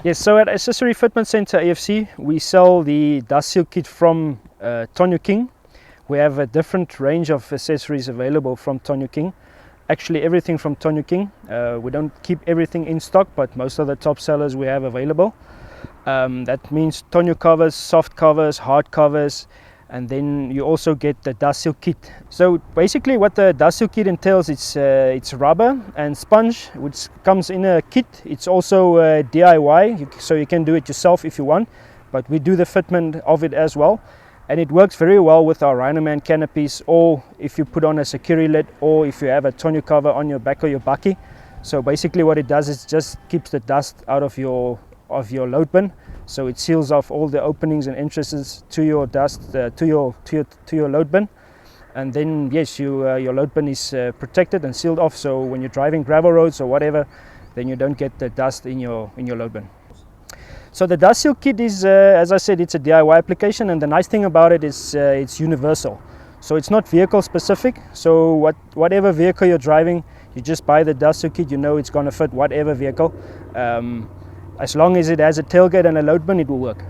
Yes, so at Accessory Fitment Centre AFC, we sell the dust seal kit from Tonyo King. We have a different range of accessories available from Tonyo King. Actually, everything from Tonyo King. We don't keep everything in stock, but most of the top sellers we have available. That means Tonyo covers, soft covers, hard covers, and then you also get the dust seal kit. So basically what the dust seal kit entails, it's rubber and sponge, which comes in a kit. It's also DIY, so you can do it yourself if you want, but we do the fitment of it as well. And it works very well with our Rhinoman canopies, or if you put on a security lid, or if you have a Tonyo cover on your back of your bakkie. So basically what it does is just keeps the dust out of your load bin, so it seals off all the openings and entrances to your dust to your load bin, and then yes, your load bin is protected and sealed off, so when you're driving gravel roads or whatever, then you don't get the dust in your load bin. So the dust seal kit is, as I said, it's a DIY application, and the nice thing about it is it's universal, so it's not vehicle specific. So whatever vehicle you're driving, you just buy the dust seal kit, you know it's going to fit whatever vehicle. As long as it has a tailgate and a load bin, it will work.